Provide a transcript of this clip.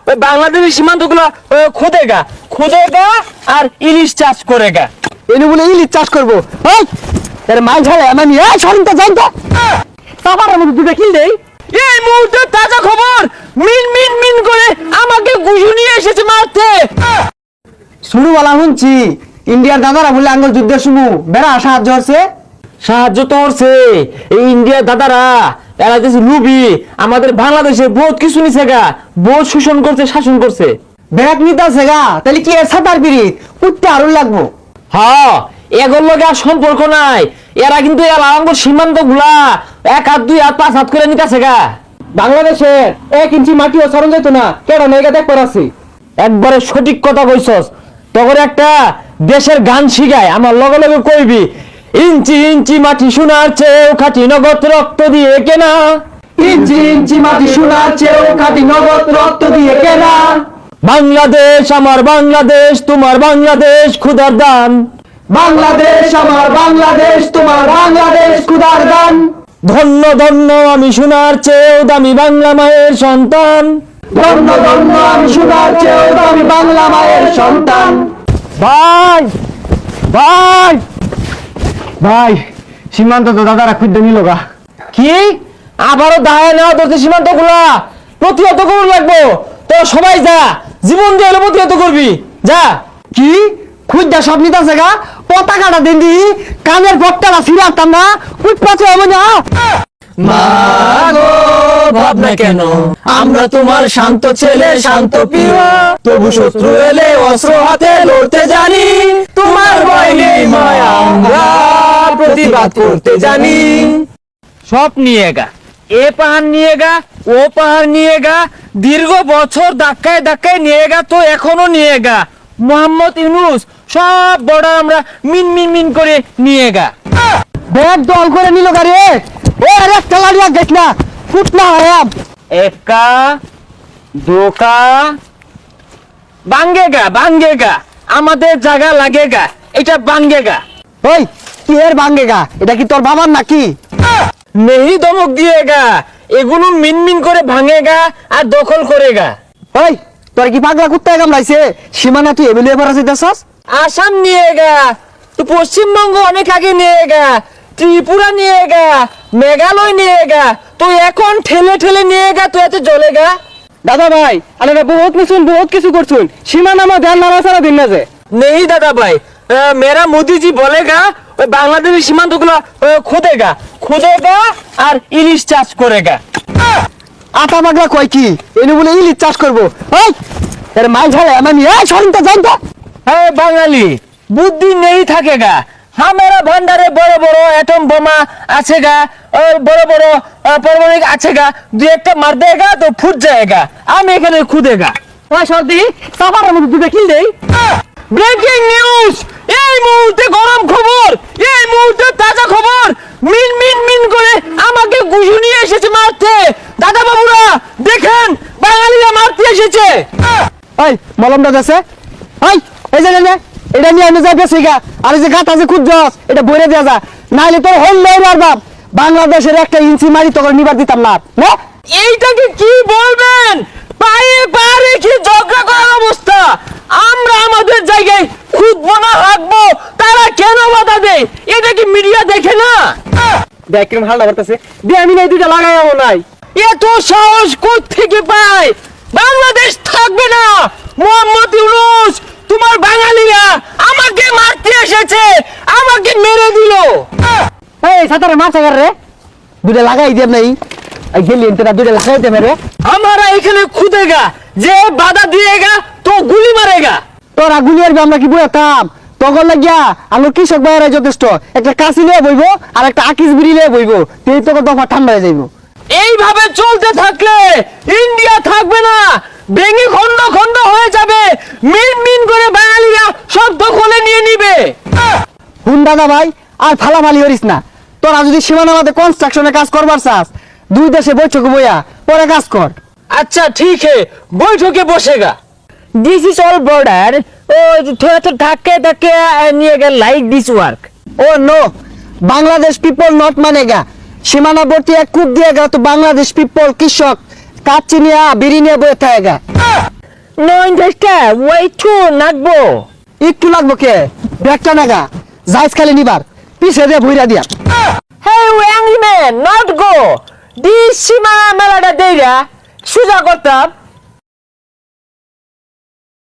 ওই বাংলাদেশের সীমান্তগুলো খুদেগা আর ইলিশ চাষ করেগা। এনে বলে ইলিশ চাষ করবো। এই এর মাল ঝালে আমি এই সরিতে যাই তো সাবার মধ্যে দুটো কিল দেই। এই মুহূর্তে তাজা খবর, মিন মিন মিন করে আমাকে গুজু নিয়ে এসেছে মারতে। শুরু বলা শুনছি ইন্ডিয়ার দাদারা বলে আঙ্গুল যুদ্ধের সময় বেড়া সাহায্য হচ্ছে। সাহায্য তো করছে এই ইন্ডিয়ার দাদারা, এরা যে লুবি আমাদের বাংলাদেশে বহুত কিছু নিছে গা, বহুত শোষণ করছে, শাসন করছে। ব্যাগ নিতে আছে গা, তাহলে কি এর সাঁতার পিড়িত কুটতে আরো লাগবো। হ্যাঁ, এগুলোর লগে আর সম্পর্ক নাই। এরা কিন্তু আঙ্গুর সীমান্ত গুলা 1 হাত 2 হাত 5 হাত করে নিতেছে গা। বাংলাদেশের 1 ইঞ্চি মাটিও সরণ যেত না, কেন নেগা দেখ পারাছি। একবারে সঠিক কথা কইছস। তখন একটা দেশের গান শিখায়, আমার লগে লগে কইবি, ইঞ্চি ইঞ্চি মাটি সোনার চেয়েও খাঁটি নগদ রক্ত দিয়ে কেনা। ইঞ্চি ইঞ্চি মাটি সোনার চেয়েও খাঁটি নগদ রক্ত দিয়ে কেনা। বাংলাদেশ আমার বাংলাদেশ, তোমার বাংলাদেশ ক্ষুধার দান। বাংলাদেশ আমার বাংলাদেশ, তোমার বাংলাদেশ ক্ষুধার দান। ধন্য ধন্য আমি সোনার চেয়েও দামি বাংলা মায়ের সন্তান। ধন্য ধন্য আমি সোনার চেয়েও দামি বাংলা মায়ের সন্তান। ভাই ভাই ভাই সীমান্ত তো দাদারা খুঁজতে নিল গা। কি আবারও দায় নেওয়া ধরতে সীমান্ত গুলা প্রতিহত করুন লাগবো। তো সবাই যা, জীবন দিয়ে হলে প্রতিহত করবি, যা। কি খুঁজতে সব নিতেছে গা, পতাকাটা দিন দি কানের পট্টাটা ছিঁড়াতাম না, কুট পাচ্ছে এমন না। মাগো ভাবনা কেন, আমরা তোমার শান্ত ছেলে শান্ত প্রিয়, তবু শত্রু এলে অস্ত্র হাতে লড়তে জানি। তোমার ভয় নেই মায়া, আমরা প্রতিবাদ করতে জানি। সব নিয়ে গা, এ পাহাড় নিয়ে গা, ও পাহাড় নিয়ে গা, দীর্ঘ বছর ধাক্কায় ধাক্কায় নিয়ে গা, তো এখনো নিয়ে গা। মোহাম্মদ ইউনূস সব বর্ডার আমরা মিন মিন মিন করে নিয়ে গা। ব্যাগ দল করে নিল গাড়ি। ও আরে চালাড়িয়া গেছ না, ফুট না আয়াম। একা দোকা বাঙ্গেগা, আমাদের জায়গা লাগেগা, এটা বাঙ্গেগা। ওই কি এর ভাঙ্গেগা, এটা কি তোর বাবার নাকি? মেহি দমক দিয়েগা, এগুলো মিনমিন করে ভাঙেগা আর দখল করেগা। ওই তোর কি পাগলা কুত্তায় কামড়াইছে? সীমানা তুই এবেলে এবার আছে দেশাস? আসাম নিয়েগা, তো পশ্চিমবঙ্গ অনেক আগে নিয়েগা, ত্রিপুরা নিয়েগা, মেঘালয় নিয়েগা, তো এখন ঠেলে ঠেলে নিয়েগা, তো এত জ্বলেগা। দাদা ভাই আরে বহুত কিছু করছুন, সীমানা আমার ধ্যান নাড়া সারা দিন না যে। नहीं दादा भाई, मेरा मोदी जी बोलेगा बांग्लादेशी सीमांत गुला खुदेगा और इलिश चाष करेगा। আটা পাগলা কয় কি এনে বলে ইলিশ চাষ করবো। ওই এর মাল ঝালে আমি এই সরিতে যাই তো। है बंगाली बुद्धि नहीं थकेगा, हमारा भंडारे बड़े बड़ो एटम बोमा आछेगा और बड़े बड़ो परमाणु आछेगा, दो एक मार देगा तो फूट जाएगा, हम एखाने खुदेगा। ওই সর্দি সাফারের মধ্যে দুটো কিল দেই। ব্রেকিং নিউজ, এই মুহূর্তে গরম খবর, এই মুহূর্তে তাজা খবর, মিন মিন মিন করে আমাকে গুজু নিয়ে এসেছে মারতে। দাদা বাবুরা দেখেন, বাঙালিরা মারতে এসেছে। ওই মলমটা দেছে। ওই এই যে নে এটা নিয়ে আমি যাইবে সিগা, আর এই যে গাতা যে খুঁজছস এটা বইরে দেয়া যা, নাইলে তোর হল লই আর বাপ বাংলাদেশের একটা ইঞ্চি মারি তোকে নিবার দিতাম না। না এইটাকে কি বলবেন, পায়ে পা রেখে ঝগড়া করার অবস্থা। আমরা আমাদের জায়গায় খুঁজবো না হাঁকবো, তারা কেন বাধা দেয়? এটা কি মিডিয়া দেখে না? দেখ কিরম হালটা করতেছে, দিয়ে আমি নাই দুইটা লাগাইও নাই। এত সাহস কোত্থেকে পায়? বাংলাদেশ থাকবে না। মোহাম্মদ ইউনূস, তোমার বাঙালিরা আমাকে মারতে এসেছে, আমাকে মেরে দিল। এই সাতারে মারছে রে, দুইটা লাগাই দেব নাই। এই গেলি এনতে দুইটা লাগাই দে মেরে। हमारा এখানে খুদেগা, যে বাধা দিয়েগা তো গুলি মারেগা। তোরা গুলি আরবি, আমরা কি বইতাম? তখন লাগিয়া আমার কৃষক ভাইয়েরা যথেষ্ট, একটা কাশি লিয়ে বইব আর একটা আকিস বিড়ি লিয়ে বইব, তেই তোকে দফা ঠান্ডা হয়ে যাইব। এইভাবে চলতে থাকলে ইন্ডিয়া থাকবে না, ভেঙে খন্ড খন্ড হয়ে যাবে। মিন মিন করে বাঙালিরা সব দখলে নিয়ে নিবে। হুন দাদা ভাই আর ফালাফালি করিস না। তোরা যদি সীমানা মাঝে কনস্ট্রাকশনে কাজ করবার চাস, দুই দেশে বৈঠকে বইয়া পরে কাজ কর। अच्छा ठीक है, বৈঠকে বসেগা। दिस इज ऑल बॉर्डर, थोड़ा थोड़ा धक्के धक्के निएगा like this work. Oh no, Bangladesh people not মানেগা। সীমানাবর্তী এক কূপ দিয়েগা তো বাংলাদেশ পিপল কৃষক কাচ্চি নিয়ে বিড়ি নিয়ে বয়ে থাকেগা। No ইন্টারেস্টটা ওই টু নাকবো। একটু লাগবো কে ব্যাগটা নাগা যাইস খালি নিবার পিছে দিয়ে ভুইরা দিয়া Hey, we angry man, not go. This Shima Melada Data, Suja Gotab,